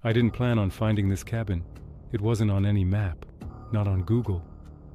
I didn't plan on finding this cabin. It wasn't on any map, not on Google,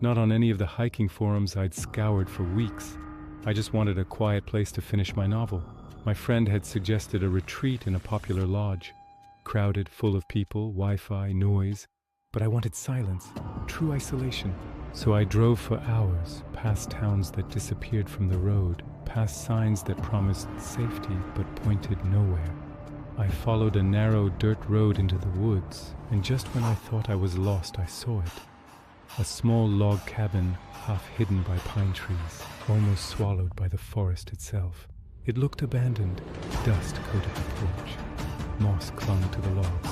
not on any of the hiking forums I'd scoured for weeks. I just wanted a quiet place to finish my novel. My friend had suggested a retreat in a popular lodge, crowded, full of people, Wi-Fi, noise, but I wanted silence, true isolation. So I drove for hours, past towns that disappeared from the road, past signs that promised safety but pointed nowhere. I followed a narrow dirt road into the woods, and just when I thought I was lost, I saw it. A small log cabin, half hidden by pine trees, almost swallowed by the forest itself. It looked abandoned. Dust coated the porch. Moss clung to the logs.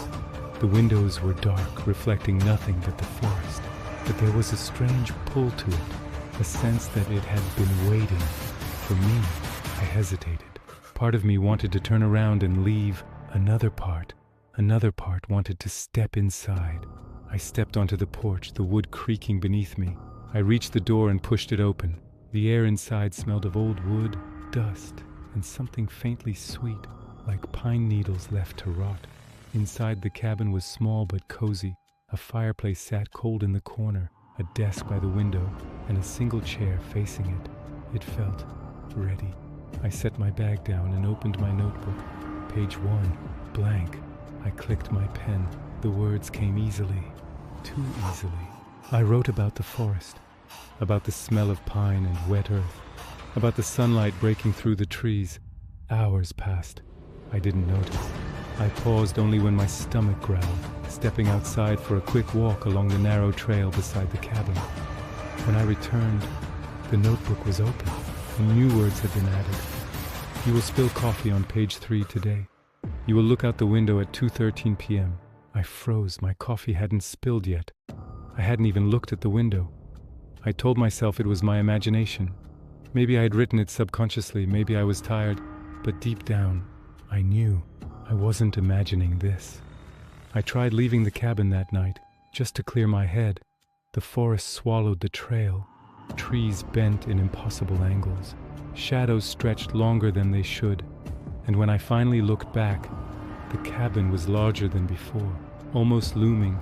The windows were dark, reflecting nothing but the forest. But there was a strange pull to it, a sense that it had been waiting for me. I hesitated. Part of me wanted to turn around and leave. Another part wanted to step inside. I stepped onto the porch, the wood creaking beneath me. I reached the door and pushed it open. The air inside smelled of old wood, dust, and something faintly sweet, like pine needles left to rot. Inside the cabin was small but cozy. A fireplace sat cold in the corner, a desk by the window, and a single chair facing it. It felt ready. I set my bag down and opened my notebook. Page 1, blank. I clicked my pen. The words came easily, too easily. I wrote about the forest, about the smell of pine and wet earth, about the sunlight breaking through the trees. Hours passed. I didn't notice. I paused only when my stomach growled, stepping outside for a quick walk along the narrow trail beside the cabin. When I returned, the notebook was open, and new words had been added. You will spill coffee on page 3 today. You will look out the window at 2:13 p.m. I froze. My coffee hadn't spilled yet. I hadn't even looked at the window. I told myself it was my imagination. Maybe I had written it subconsciously, maybe I was tired, but deep down, I knew I wasn't imagining this. I tried leaving the cabin that night, just to clear my head. The forest swallowed the trail. Trees bent in impossible angles. Shadows stretched longer than they should. And when I finally looked back, the cabin was larger than before, almost looming,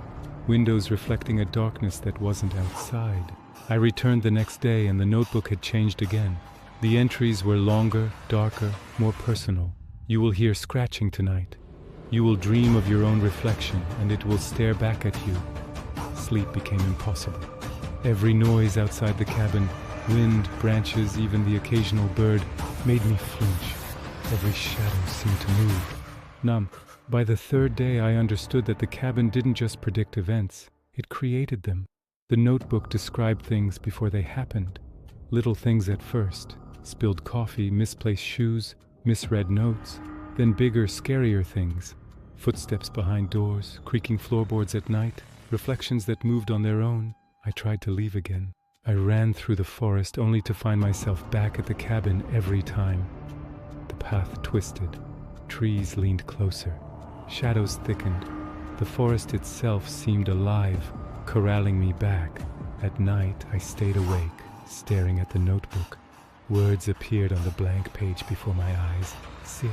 windows reflecting a darkness that wasn't outside. I returned the next day and the notebook had changed again. The entries were longer, darker, more personal. You will hear scratching tonight. You will dream of your own reflection and it will stare back at you. Sleep became impossible. Every noise outside the cabin, wind, branches, even the occasional bird, made me flinch. Every shadow seemed to move. Numb. By the third day, I understood that the cabin didn't just predict events, it created them. The notebook described things before they happened. Little things at first. Spilled coffee, misplaced shoes, misread notes. Then bigger, scarier things. Footsteps behind doors, creaking floorboards at night, reflections that moved on their own. I tried to leave again. I ran through the forest only to find myself back at the cabin every time. The path twisted. Trees leaned closer. Shadows thickened. The forest itself seemed alive, corralling me back. At night, I stayed awake, staring at the notebook. Words appeared on the blank page before my eyes. Sit,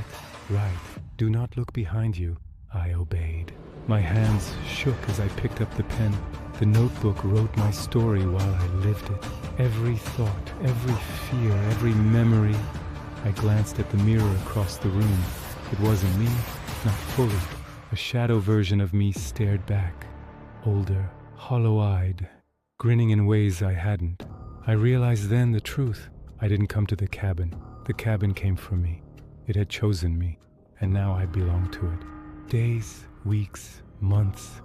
write, do not look behind you. I obeyed. My hands shook as I picked up the pen. The notebook wrote my story while I lived it. Every thought, every fear, every memory. I glanced at the mirror across the room. It wasn't me, not fully. A shadow version of me stared back. Older, hollow-eyed, grinning in ways I hadn't. I realized then the truth. I didn't come to the cabin. The cabin came for me. It had chosen me, and now I belong to it. Days, weeks, months.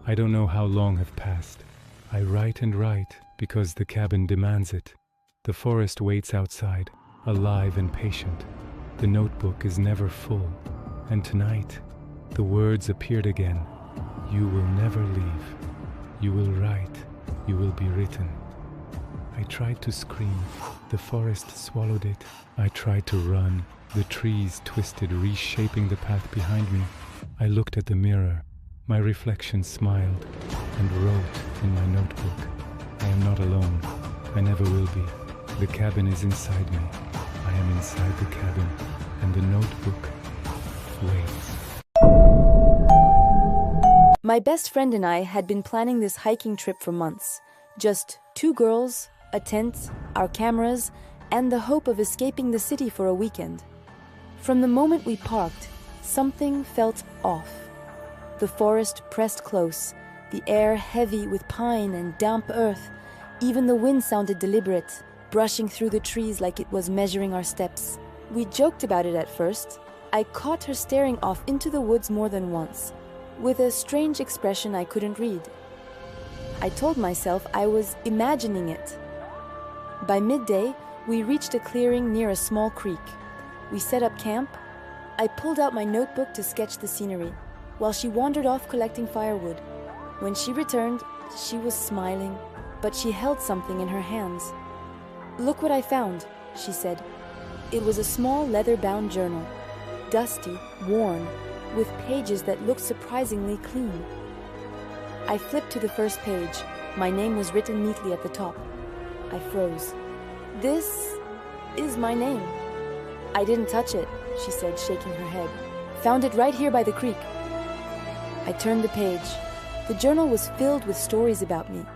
I don't know how long have passed. I write and write because the cabin demands it. The forest waits outside, alive and patient. The notebook is never full. And tonight, the words appeared again. You will never leave. You will write. You will be written. I tried to scream. The forest swallowed it. I tried to run. The trees twisted, reshaping the path behind me. I looked at the mirror. My reflection smiled and wrote in my notebook. I am not alone. I never will be. The cabin is inside me. I am inside the cabin, and the notebook waits. My best friend and I had been planning this hiking trip for months. Just 2 girls, a tent, our cameras, and the hope of escaping the city for a weekend. From the moment we parked, something felt off. The forest pressed close, the air heavy with pine and damp earth. Even the wind sounded deliberate, brushing through the trees like it was measuring our steps. We joked about it at first. I caught her staring off into the woods more than once, with a strange expression I couldn't read. I told myself I was imagining it. By midday, we reached a clearing near a small creek. We set up camp. I pulled out my notebook to sketch the scenery, while she wandered off collecting firewood. When she returned, she was smiling, but she held something in her hands. "Look what I found," she said. It was a small leather-bound journal, dusty, worn, with pages that looked surprisingly clean. I flipped to the first page. My name was written neatly at the top. I froze. "This is my name." "I didn't touch it," she said, shaking her head. "Found it right here by the creek." I turned the page. The journal was filled with stories about me.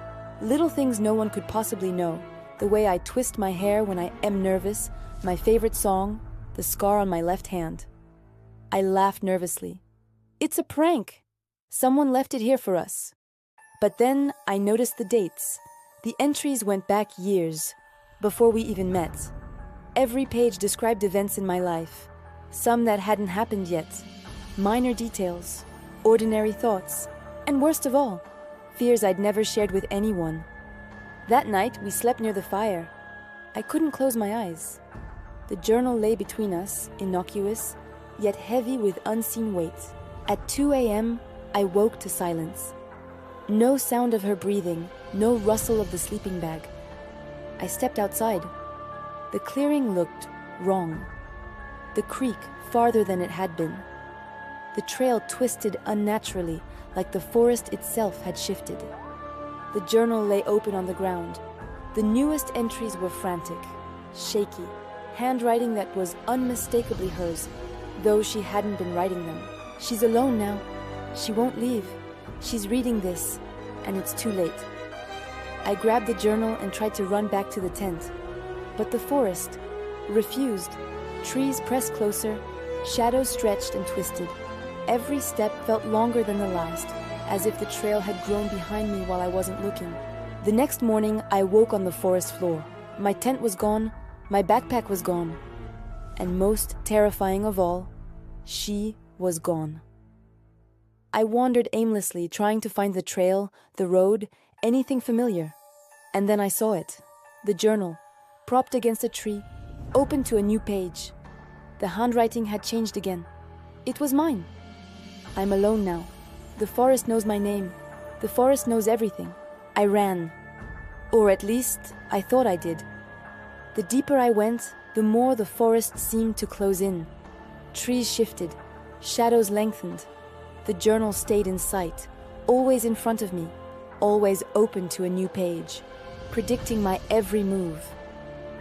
Little things no one could possibly know. The way I twist my hair when I am nervous, my favorite song, the scar on my left hand. I laughed nervously. "It's a prank. Someone left it here for us." But then I noticed the dates. The entries went back years, before we even met. Every page described events in my life, some that hadn't happened yet, minor details, ordinary thoughts, and worst of all, fears I'd never shared with anyone. That night, we slept near the fire. I couldn't close my eyes. The journal lay between us, innocuous, yet heavy with unseen weight. At 2 a.m., I woke to silence. No sound of her breathing, no rustle of the sleeping bag. I stepped outside. The clearing looked wrong. The creek farther than it had been. The trail twisted unnaturally, like the forest itself had shifted. The journal lay open on the ground. The newest entries were frantic, shaky, handwriting that was unmistakably hers, though she hadn't been writing them. She's alone now. She won't leave. She's reading this, and it's too late. I grabbed the journal and tried to run back to the tent. But the forest refused. Trees pressed closer, shadows stretched and twisted. Every step felt longer than the last, as if the trail had grown behind me while I wasn't looking. The next morning, I woke on the forest floor. My tent was gone, my backpack was gone, and most terrifying of all, she was gone. I wandered aimlessly, trying to find the trail, the road, anything familiar. And then I saw it. The journal, propped against a tree, open to a new page. The handwriting had changed again. It was mine. I'm alone now. The forest knows my name. The forest knows everything. I ran. Or at least, I thought I did. The deeper I went, the more the forest seemed to close in. Trees shifted. Shadows lengthened. The journal stayed in sight, always in front of me, always open to a new page, predicting my every move.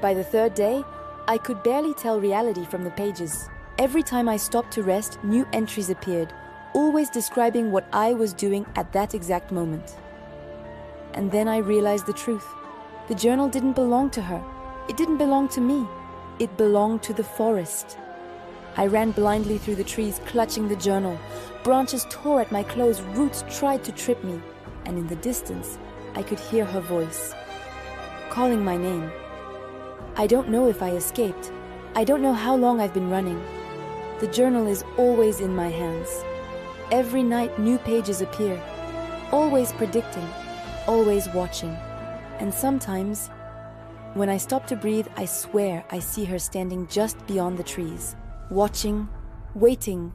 By the third day, I could barely tell reality from the pages. Every time I stopped to rest, new entries appeared, always describing what I was doing at that exact moment. And then I realized the truth. The journal didn't belong to her. It didn't belong to me. It belonged to the forest. I ran blindly through the trees, clutching the journal. Branches tore at my clothes, roots tried to trip me, and in the distance, I could hear her voice, calling my name. I don't know if I escaped. I don't know how long I've been running. The journal is always in my hands. Every night new pages appear, always predicting, always watching. And sometimes, when I stop to breathe, I swear I see her standing just beyond the trees, watching, waiting.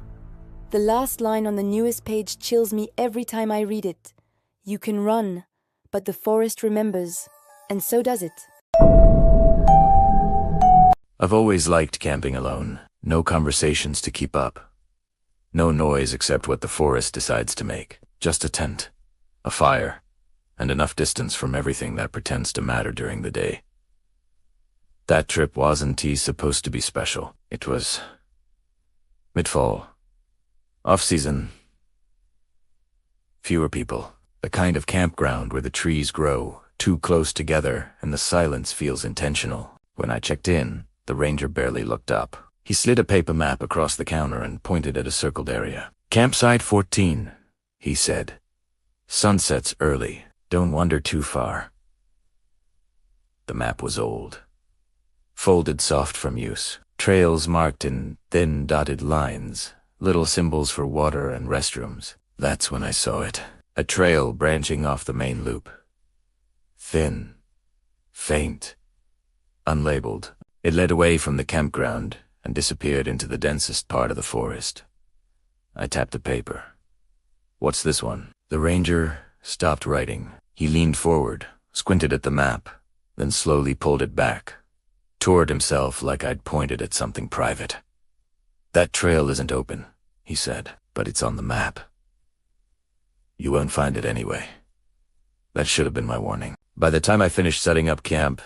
The last line on the newest page chills me every time I read it. You can run, but the forest remembers, and so does it. I've always liked camping alone. No conversations to keep up. No noise except what the forest decides to make. Just a tent, a fire, and enough distance from everything that pretends to matter during the day. That trip wasn't supposed to be special. It was mid-fall, off-season. Fewer people. The kind of campground where the trees grow too close together and the silence feels intentional. When I checked in, the ranger barely looked up. He slid a paper map across the counter and pointed at a circled area. Campsite 14, he said. Sunset's early. Don't wander too far. The map was old, folded soft from use. Trails marked in thin dotted lines, little symbols for water and restrooms. That's when I saw it. A trail branching off the main loop. Thin, faint, unlabeled. It led away from the campground and disappeared into the densest part of the forest. I tapped the paper. What's this one? The ranger stopped writing. He leaned forward, squinted at the map, then slowly pulled it back, toward himself like I'd pointed at something private. That trail isn't open, he said, but it's on the map. You won't find it anyway. That should have been my warning. By the time I finished setting up camp,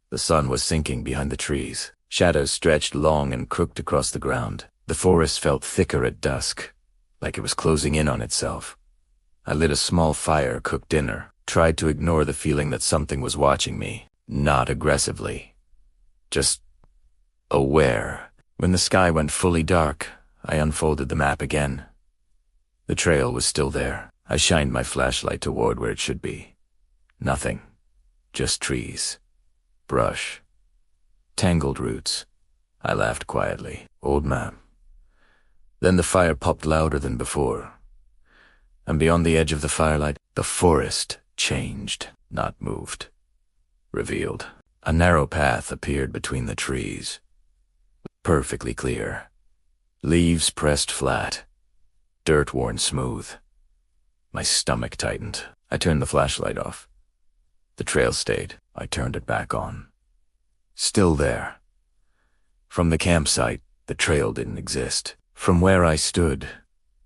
the sun was sinking behind the trees. Shadows stretched long and crooked across the ground. The forest felt thicker at dusk, like it was closing in on itself. I lit a small fire, cooked dinner, tried to ignore the feeling that something was watching me. Not aggressively. Just aware. When the sky went fully dark, I unfolded the map again. The trail was still there. I shined my flashlight toward where it should be. Nothing. Just trees. Brush. Tangled roots. I laughed quietly. Old map. Then the fire popped louder than before. And beyond the edge of the firelight, the forest changed, not moved. Revealed. A narrow path appeared between the trees. Perfectly clear. Leaves pressed flat. Dirt worn smooth. My stomach tightened. I turned the flashlight off. The trail stayed. I turned it back on. Still there. From the campsite, the trail didn't exist. From where I stood,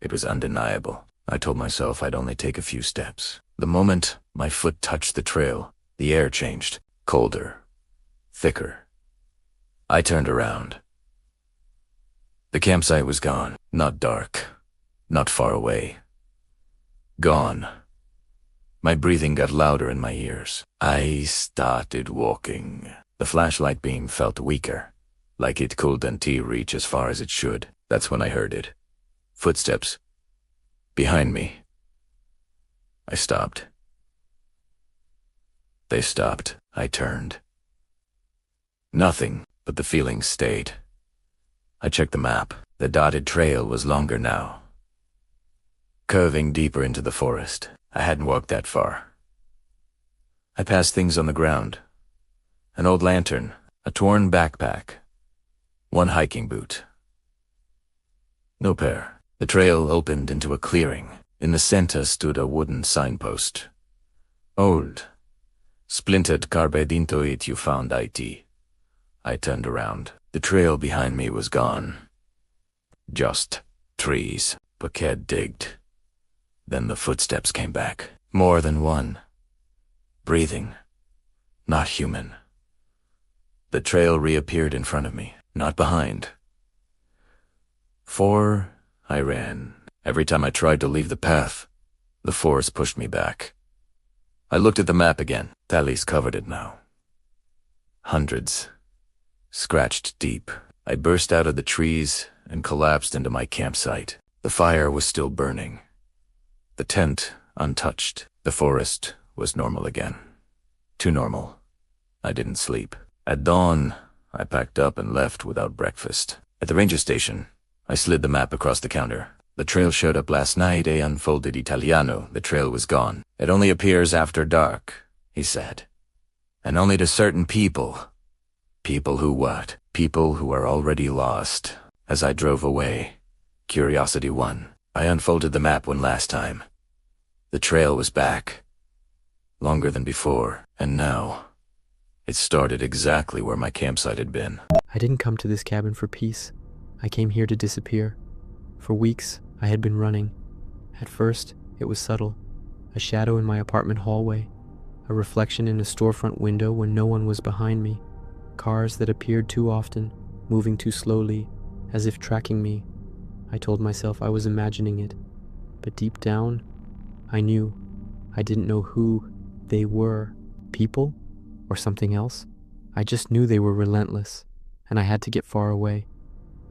it was undeniable. I told myself I'd only take a few steps. The moment my foot touched the trail, the air changed. Colder. Thicker. I turned around. The campsite was gone. Not dark. Not far away. Gone. My breathing got louder in my ears. I started walking. The flashlight beam felt weaker, like it couldn't reach as far as it should. That's when I heard it. Footsteps. Behind me. I stopped. They stopped. I turned. Nothing, but the feeling stayed. I checked the map. The dotted trail was longer now, curving deeper into the forest. I hadn't walked that far. I passed things on the ground. An old lantern, a torn backpack, one hiking boot. No pair. The trail opened into a clearing. In the center stood a wooden signpost. Old. Splintered carpe dintoit you found IT. I turned around. The trail behind me was gone. Just trees. Paquette digged. Then the footsteps came back. More than one. Breathing. Not human. The trail reappeared in front of me, not behind. I ran. Every time I tried to leave the path, the forest pushed me back. I looked at the map again. Tallies covered it now. Hundreds. Scratched deep. I burst out of the trees and collapsed into my campsite. The fire was still burning. The tent untouched. The forest was normal again. Too normal. I didn't sleep. At dawn, I packed up and left without breakfast. At the ranger station, I slid the map across the counter. The trail showed up last night, unfolded Italiano. The trail was gone. It only appears after dark, he said. And only to certain people. People who what? People who are already lost. As I drove away, curiosity won. I unfolded the map one last time. The trail was back. Longer than before, and now it started exactly where my campsite had been. I didn't come to this cabin for peace. I came here to disappear. For weeks, I had been running. At first, it was subtle. A shadow in my apartment hallway. A reflection in a storefront window when no one was behind me. Cars that appeared too often, moving too slowly, as if tracking me. I told myself I was imagining it. But deep down, I knew. I didn't know who they were. People? Or something else? I just knew they were relentless, and I had to get far away.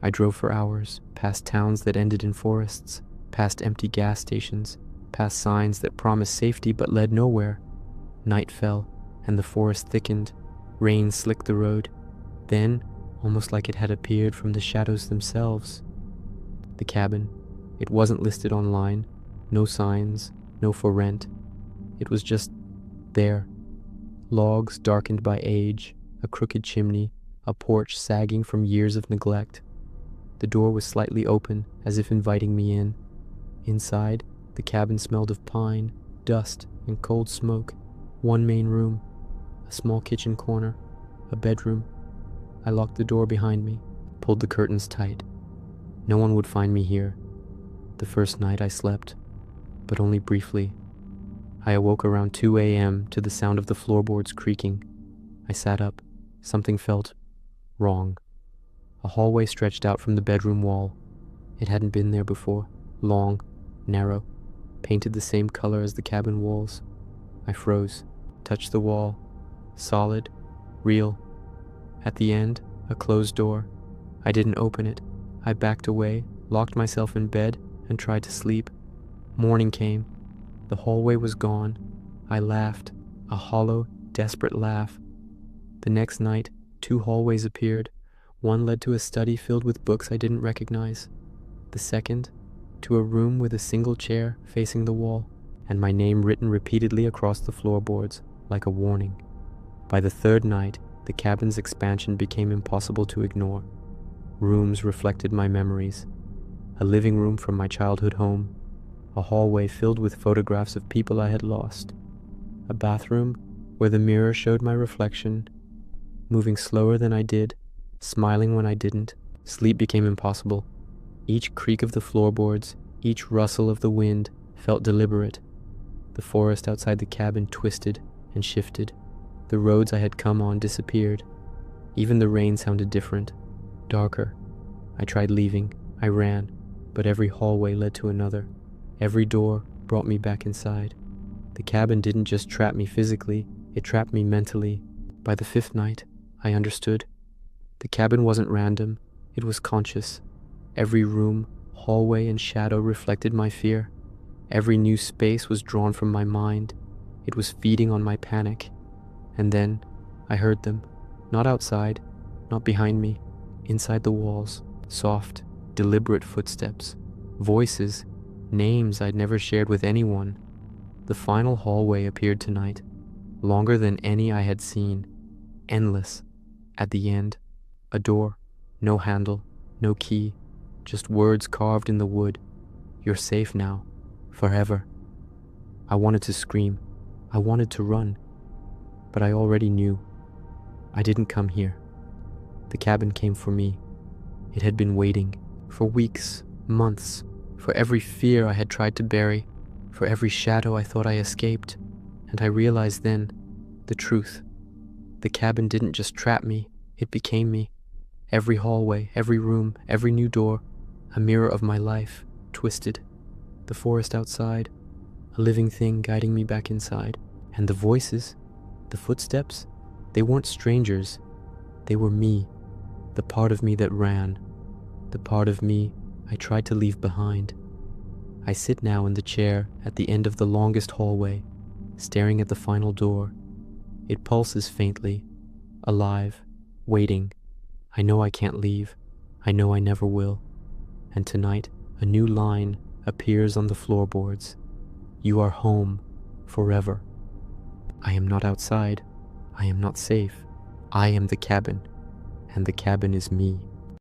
I drove for hours, past towns that ended in forests, past empty gas stations, past signs that promised safety but led nowhere. Night fell, and the forest thickened. Rain slicked the road. Then, almost like it had appeared from the shadows themselves, the cabin. It wasn't listed online. No signs, no for rent. It was just there. Logs darkened by age, a crooked chimney, a porch sagging from years of neglect. The door was slightly open, as if inviting me in. Inside, the cabin smelled of pine, dust, and cold smoke. One main room, a small kitchen corner, a bedroom. I locked the door behind me, pulled the curtains tight. No one would find me here. The first night I slept, but only briefly. I awoke around 2 a.m. to the sound of the floorboards creaking. I sat up. Something felt wrong. A hallway stretched out from the bedroom wall. It hadn't been there before. Long, narrow, painted the same color as the cabin walls. I froze, touched the wall. Solid, real. At the end, a closed door. I didn't open it. I backed away, locked myself in bed, and tried to sleep. Morning came. The hallway was gone. I laughed, a hollow, desperate laugh. The next night, 2 hallways appeared. One led to a study filled with books I didn't recognize. The second, to a room with a single chair facing the wall, and my name written repeatedly across the floorboards, like a warning. By the third night, the cabin's expansion became impossible to ignore. Rooms reflected my memories. A living room from my childhood home. A hallway filled with photographs of people I had lost. A bathroom where the mirror showed my reflection. Moving slower than I did, smiling when I didn't, sleep became impossible. Each creak of the floorboards, each rustle of the wind felt deliberate. The forest outside the cabin twisted and shifted. The roads I had come on disappeared. Even the rain sounded different, darker. I tried leaving. I ran, but every hallway led to another. Every door brought me back inside. The cabin didn't just trap me physically, it trapped me mentally. By the 5th night, I understood. The cabin wasn't random, it was conscious. Every room, hallway, and shadow reflected my fear. Every new space was drawn from my mind. It was feeding on my panic. And then, I heard them. Not outside, not behind me. Inside the walls, soft, deliberate footsteps. Voices, names I'd never shared with anyone. The final hallway appeared tonight. Longer than any I had seen. Endless. At the end, a door. No handle, no key. Just words carved in the wood. You're safe now. Forever. I wanted to scream. I wanted to run. But I already knew. I didn't come here. The cabin came for me. It had been waiting. For weeks, months. For every fear I had tried to bury. For every shadow I thought I escaped. And I realized then the truth. The cabin didn't just trap me. It became me. Every hallway, every room, every new door. A mirror of my life, twisted. The forest outside. A living thing guiding me back inside. And the voices, the footsteps, they weren't strangers. They were me. The part of me that ran. The part of me I tried to leave behind. I sit now in the chair at the end of the longest hallway, staring at the final door. It pulses faintly, alive, waiting. I know I can't leave. I know I never will. And tonight, a new line appears on the floorboards. You are home, forever. I am not outside. I am not safe. I am the cabin, and the cabin is me.